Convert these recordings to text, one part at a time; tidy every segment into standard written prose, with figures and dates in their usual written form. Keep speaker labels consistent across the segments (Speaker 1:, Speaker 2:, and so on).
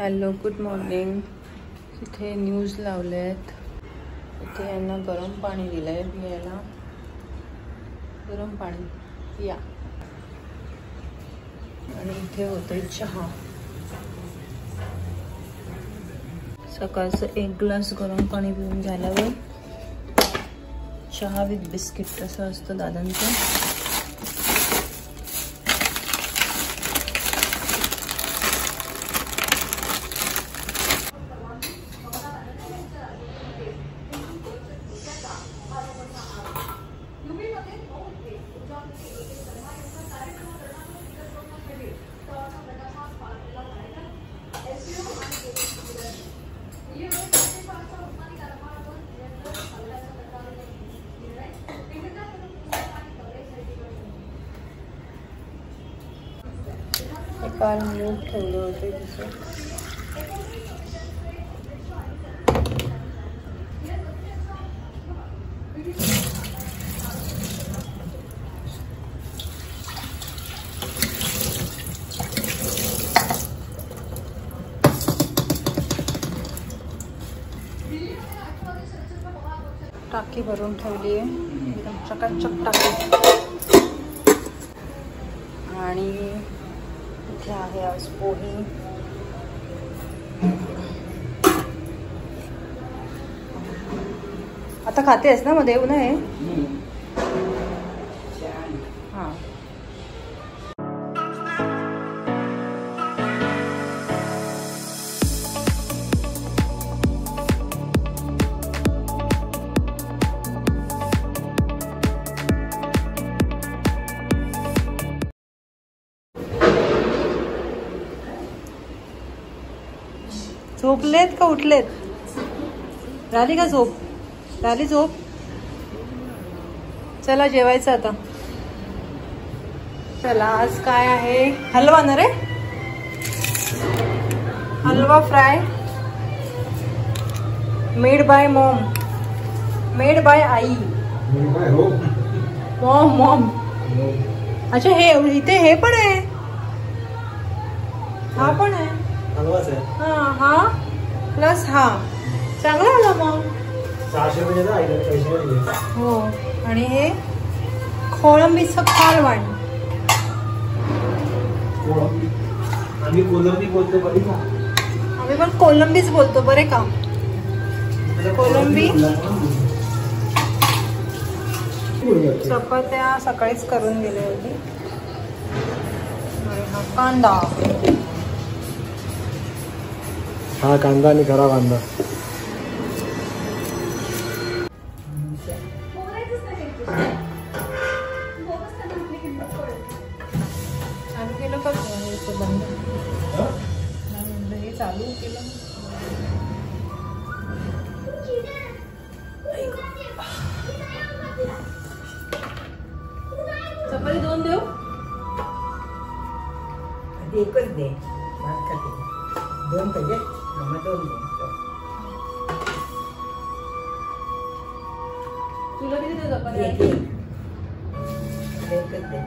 Speaker 1: Hello good morning. इथे news लावले आहेत. इथे यांना गरम पाणी दिलं आहे पियायला. गरम पाणी पिया. आणि इथे होते चहा. सकाळचं 1 ग्लास गरम पाणी पिऊन झाल्यावर चहा विथ बिस्किट असं असतं दादांचं. काल मूग ठेवले होते तिथे. टाकी भरून ठेवली आहे एकदम चकाचक टाकी. आणि इथे आहे आज पोही. आता खातेस ना मध्ये येऊ नये. हां झोपलेत का उठलेत? झाली का झोप? झाली झोप? चला जेवायचं आता. चला आज काय आहे? हलवा ना रे. हलवा fry made by mom. Made by आई. Mom mom. अच्छा हे इथे हे पण आहे. हा पण आहे. हाँ हाँ प्लस हाँ चांगला आला मग. 600 हो. आणि हे कोळंबीचं कालवण.
Speaker 2: आम्ही कोलंबी बोलतो बरे का?
Speaker 1: आम्ही पण कोलंबीच बोलतो बरे का. कोलंबी. चपात्या सकाळीच करून गेले होते. हा कांदा.
Speaker 2: हा कांदा आणि खरा कांदा.
Speaker 1: चालू केलं का बंद? हे चालू केलं. चपाती 2 देऊ?
Speaker 3: एकच दे. 2 पाहिजे.
Speaker 1: तुला किती देऊ चपाती?
Speaker 3: एकच दे.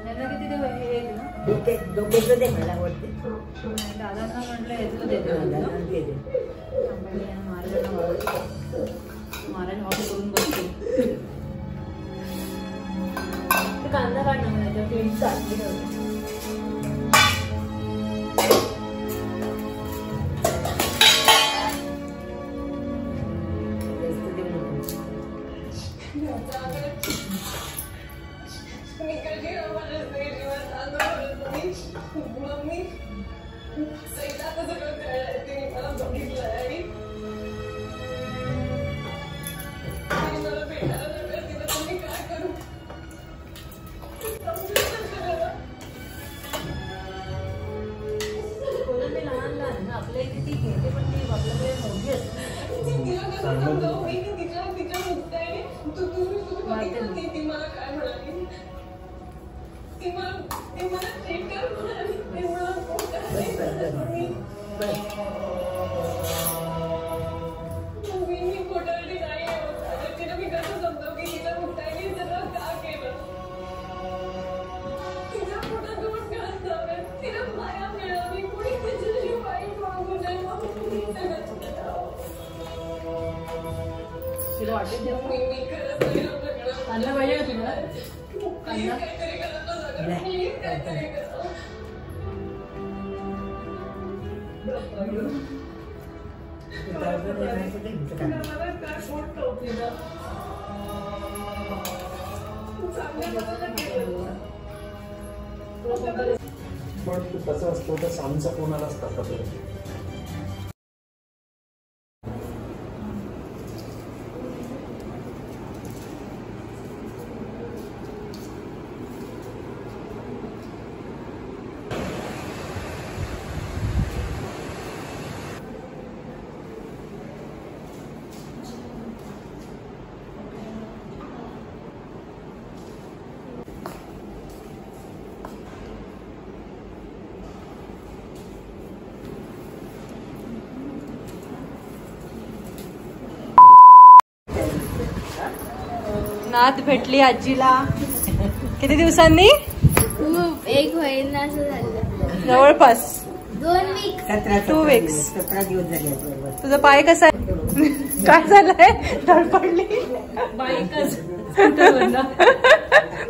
Speaker 1: यांना किती देऊ? हे दे ना.
Speaker 3: दोघं दे मला आवडते.
Speaker 1: दादांना म्हटलं हेच देते. मारायला ऑर्डर करून बसते. कांदा काढणं मला पीठ चालली. आपल्या किती घेते पण ते आपल्याकडे मोठी असते.
Speaker 4: तिला माया मिळावी.
Speaker 1: कांदा पाहिजे का तुला? कांदा
Speaker 2: पण कसं असतं तर सामचा कोणाला असतात
Speaker 1: नात भेटली आजीला किती दिवसांनी?
Speaker 4: एक महिना असं झालं,
Speaker 1: जवळपास
Speaker 4: 2 वीक.
Speaker 1: 2 weeks.
Speaker 3: 17 दिवस झाले बरोबर.
Speaker 1: तुझा पाय कसा आहे? काय झालंय? धडपडली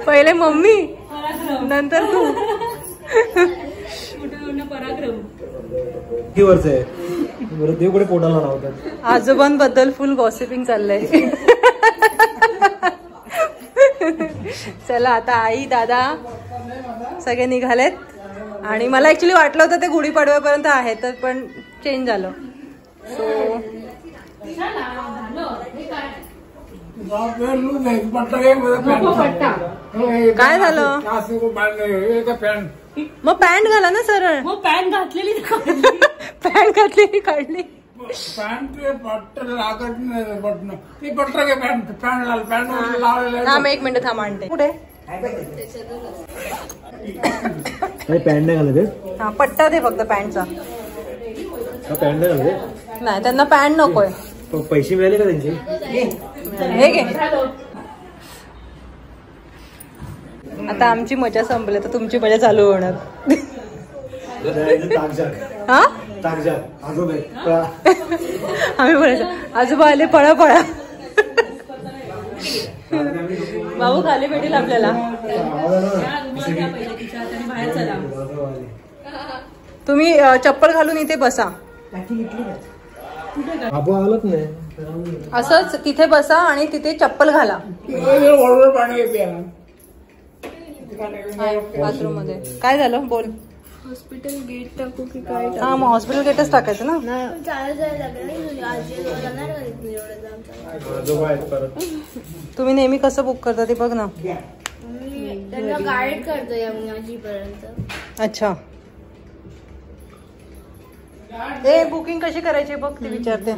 Speaker 1: पहिले मम्मी नंतर तू.
Speaker 2: किती वर्ष आहे बरं देवकडे पोटाला लावतात.
Speaker 1: आजोबांबद्दल फुल गॉसिपिंग चाललंय. चला आता आई दादा सगळे निघालेत आणि मला ऍक्च्युली वाटलं होतं ते गुढीपाडव्यापर्यंत आहे तर पण चेंज झालं. सो काय झालं? मग पॅन्ट घाला ना सरळ.
Speaker 5: मग पॅन्ट घातलेली
Speaker 1: पॅन्ट घातलेली काढली.
Speaker 5: पॅन्ट बट्ट लागत नाही बटन ती बट्ट घे पॅन्ट पॅन्ट लावलेलं.
Speaker 1: थांब 1 मिनिट थांब आणते. कुठे?
Speaker 2: पॅन्ट नाही घालत.
Speaker 1: हा पट्टा दे फक्त पॅन्टचा.
Speaker 2: पॅन्ट नाही घालत.
Speaker 1: नाही त्यांना पॅन्ट नकोय.
Speaker 2: पैसे मिळाले का त्यांचे?
Speaker 1: हे घे. आता आमची मजा संपली तर तुमची मजा चालू होणार. हा आम्ही बोलायचं आजोबा आले पळा पळा. बाबू खाली भेटेल आपल्याला. तुम्ही चप्पल घालून इथे बसा.
Speaker 2: आलत नाही
Speaker 1: असंच तिथे बसा आणि तिथे चप्पल घाला. बाथरूम मध्ये काय झालं बोल.
Speaker 4: हॉस्पिटल गेट टाकू की काय?
Speaker 1: हा मग हॉस्पिटल गेटच टाकायचं ना.
Speaker 4: चालत जायला लागेल. आजी जाणार का तिथे एवढं लांब?
Speaker 1: तुम्ही नेहमी कसं बुक करता ते बघ ना.
Speaker 4: मी त्यांना गाईड करतो यमुनाजीपर्यंत.
Speaker 1: अच्छा ते बुकिंग कशी करायची बघ ते विचारते.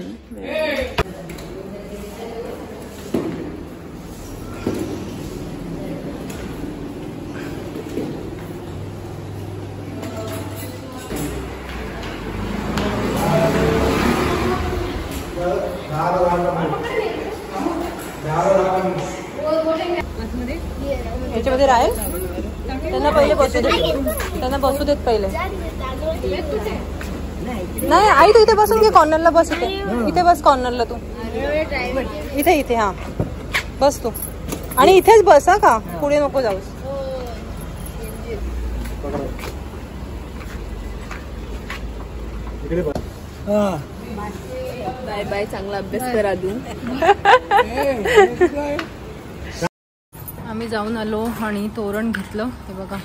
Speaker 1: याच्यामध्ये राहील. त्यांना पहिले बसू देत. त्यांना बसू देत पहिले. नाही आई तू इथे बसून घे. कॉर्नरला बस. इथे बस कॉर्नरला. तू इथे इथे हा बस तू. आणि इथेच बस हा का पुढे नको जाऊस.
Speaker 4: Bye bye. चांगला अभ्यास करा तू.
Speaker 1: आम्ही जाऊन आलो आणि तोरण घेतलं. हे बघा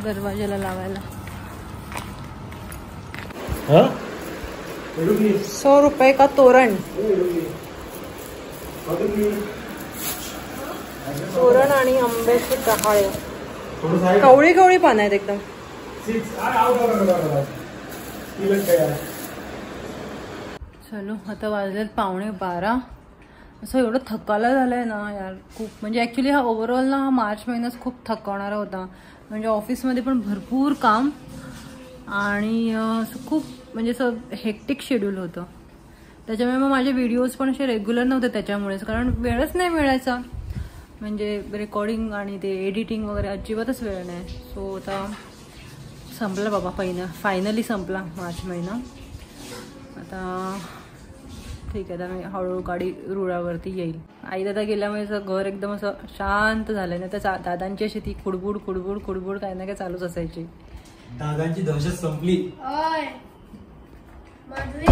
Speaker 1: दरवाजाला लावायला. 100 रुपये का तोरण. तोरण आणि आंब्याचे डहाळे. कवळी कवळी पानं आहेत एकदम. चलो आता वाजलेत 11:15. असं एवढं थकायला झालंय ना यार खूप. म्हणजे ॲक्च्युली हा ओव्हरऑल ना हा मार्च महिनाच खूप थकवणारा होता. म्हणजे ऑफिसमध्ये पण भरपूर काम आणि खूप म्हणजे असं हेक्टिक शेड्यूल होतं. त्याच्यामुळे मग माझे व्हिडिओज पण असे रेग्युलर नव्हते त्याच्यामुळेच. कारण वेळच नाही मिळायचा. म्हणजे रेकॉर्डिंग आणि ते एडिटिंग वगैरे अजिबातच वेळ नाही. सो आता संपला बाबा फायनली संपला मार्च महिना. आता ठीक आहे, आता मी हळूहळू गाडी रुळावरती येईल. आई दादा गेल्यामुळे असं घर एकदम असं शांत झालंय ना. तर दादांची अशी ती खुडबुड खुडबुड खुडबुड काय ना काय चालूच असायची.
Speaker 2: दादांची दहशत संपली.
Speaker 4: ओय माधवी,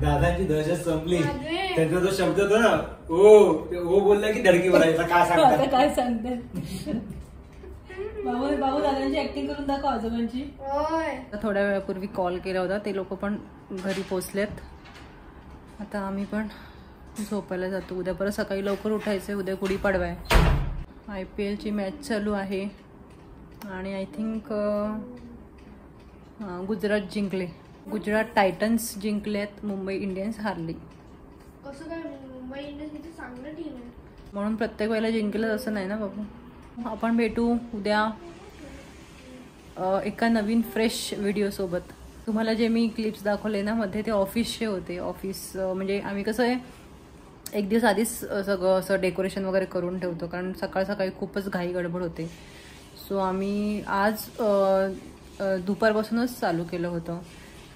Speaker 2: दादांची दहशत संपली.
Speaker 4: माधवी.
Speaker 2: त्यांचा जो शब्द होता ना, ओ बोलला की धडकी भरायचा. काय
Speaker 1: आता
Speaker 2: सांगता?
Speaker 1: काय सांगते बाबू दादांची ऍक्टिंग करून दाखव आजोबांची.
Speaker 4: ओय
Speaker 1: थोड्या वेळापूर्वी कॉल केला होता, ते लोक पण घरी पोचलेत. आता आम्ही पण झोपायला जातो. उद्या परत सकाळी लवकर उठायचं. उद्या गुढीपाडवा आहे. IPL ची मॅच चालू आहे आणि आय थिंक गुजरात जिंकले. गुजरात टायटन्स जिंकलेत, मुंबई इंडियन्स हारली.
Speaker 4: कसं काय? मुंबई इंडियन्स किती चांगलं टीम आहे.
Speaker 1: म्हणून प्रत्येक वेळेला जिंकलं असं नाही ना बाबू. आपण भेटू उद्या एका नवीन फ्रेश व्हिडिओसोबत. तुम्हाला जे मी क्लिप्स दाखवले ना मध्ये, ते ऑफिसचे होते. ऑफिस म्हणजे आम्ही कसं आहे, एक दिवस आधीच सगळं असं डेकोरेशन वगैरे करून ठेवतो, कारण सकाळ सकाळी खूपच घाई गडबड होते. सो आम्ही आज दुपारपासूनच चालू केलं होतं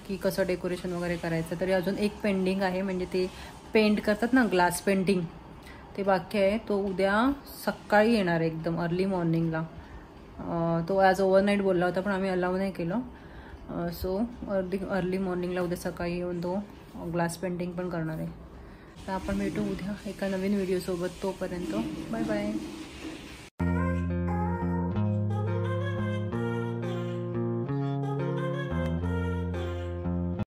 Speaker 1: की कसं डेकोरेशन वगैरे करायचं. तरी अजून एक पेंडिंग आहे, म्हणजे ते पेंट करतात ना, ग्लास पेंटिंग, ते बाकी आहे. तो उद्या सकाळी येणार आहे, एकदम अर्ली मॉर्निंगला. तो आज ओव्हरनाईट बोलला होता, पण आम्ही अलाव नाही केलं. सो अर्ली मॉर्निंगला उद्या सकाळी येऊन तो ग्लास पेंटिंग पण करणार आहे. तर आपण भेटू उद्या एका नवीन व्हिडिओसोबत. तोपर्यंत बाय बाय.